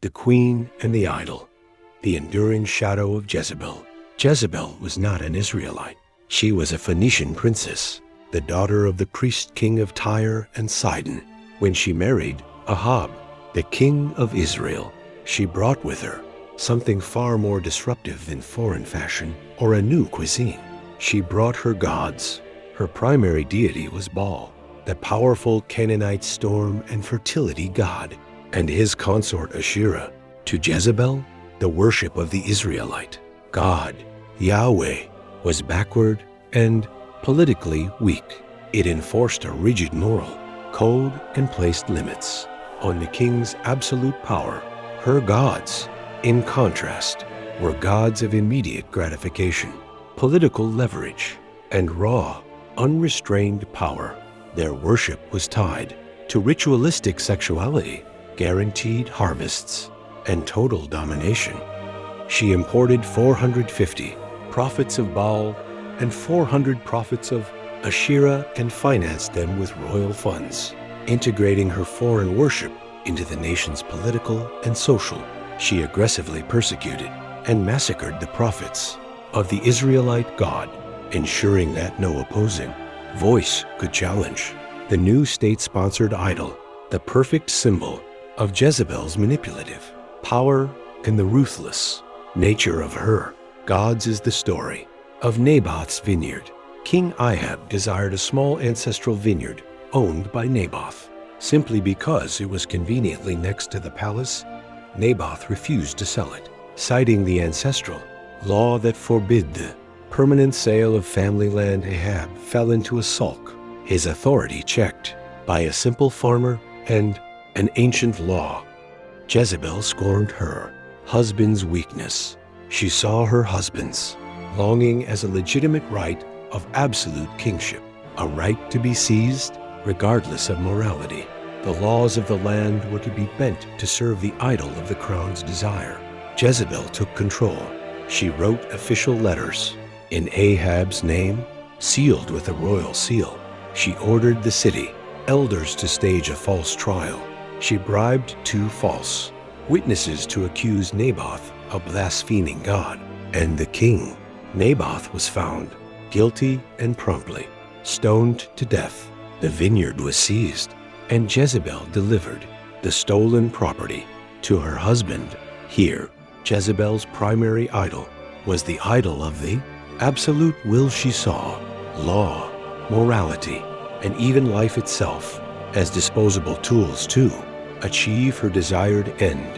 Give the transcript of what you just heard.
The Queen and the Idol. The enduring shadow of Jezebel. Jezebel was not an Israelite. She was a Phoenician princess, the daughter of the priest king of Tyre and Sidon. When she married Ahab, the king of Israel, she brought with her something far more disruptive than foreign fashion or a new cuisine. She brought her gods. Her primary deity was Baal, the powerful Canaanite storm and fertility god, and his consort Asherah. To Jezebel, the worship of the Israelite God, Yahweh, was backward and politically weak. It enforced a rigid moral code and placed limits on the king's absolute power. Her gods, in contrast, were gods of immediate gratification, political leverage, and raw, unrestrained power. Their worship was tied to ritualistic sexuality, guaranteed harvests, and total domination. She imported 450 prophets of Baal and 400 prophets of Asherah and financed them with royal funds, integrating her foreign worship into the nation's political and social. She aggressively persecuted and massacred the prophets of the Israelite God, ensuring that no opposing voice could challenge the new state-sponsored idol, the perfect symbol of Jezebel's manipulative power and the ruthless nature of her gods. Is the story of Naboth's vineyard. King Ahab desired a small ancestral vineyard owned by Naboth. Simply because it was conveniently next to the palace, Naboth refused to sell it, citing the ancestral law that forbid the permanent sale of family land. Ahab fell into a sulk, his authority checked by a simple farmer and an ancient law. Jezebel scorned her husband's weakness. She saw her husband's longing as a legitimate right of absolute kingship, a right to be seized regardless of morality. The laws of the land were to be bent to serve the idol of the crown's desire. Jezebel took control. She wrote official letters in Ahab's name, sealed with a royal seal. She ordered the city elders to stage a false trial. She bribed 2 false witnesses to accuse Naboth of blaspheming God, and the king. Naboth was found guilty and promptly stoned to death. The vineyard was seized, and Jezebel delivered the stolen property to her husband. Here, Jezebel's primary idol was the idol of the absolute will. She saw law, morality, and even life itself as disposable tools to achieve her desired end.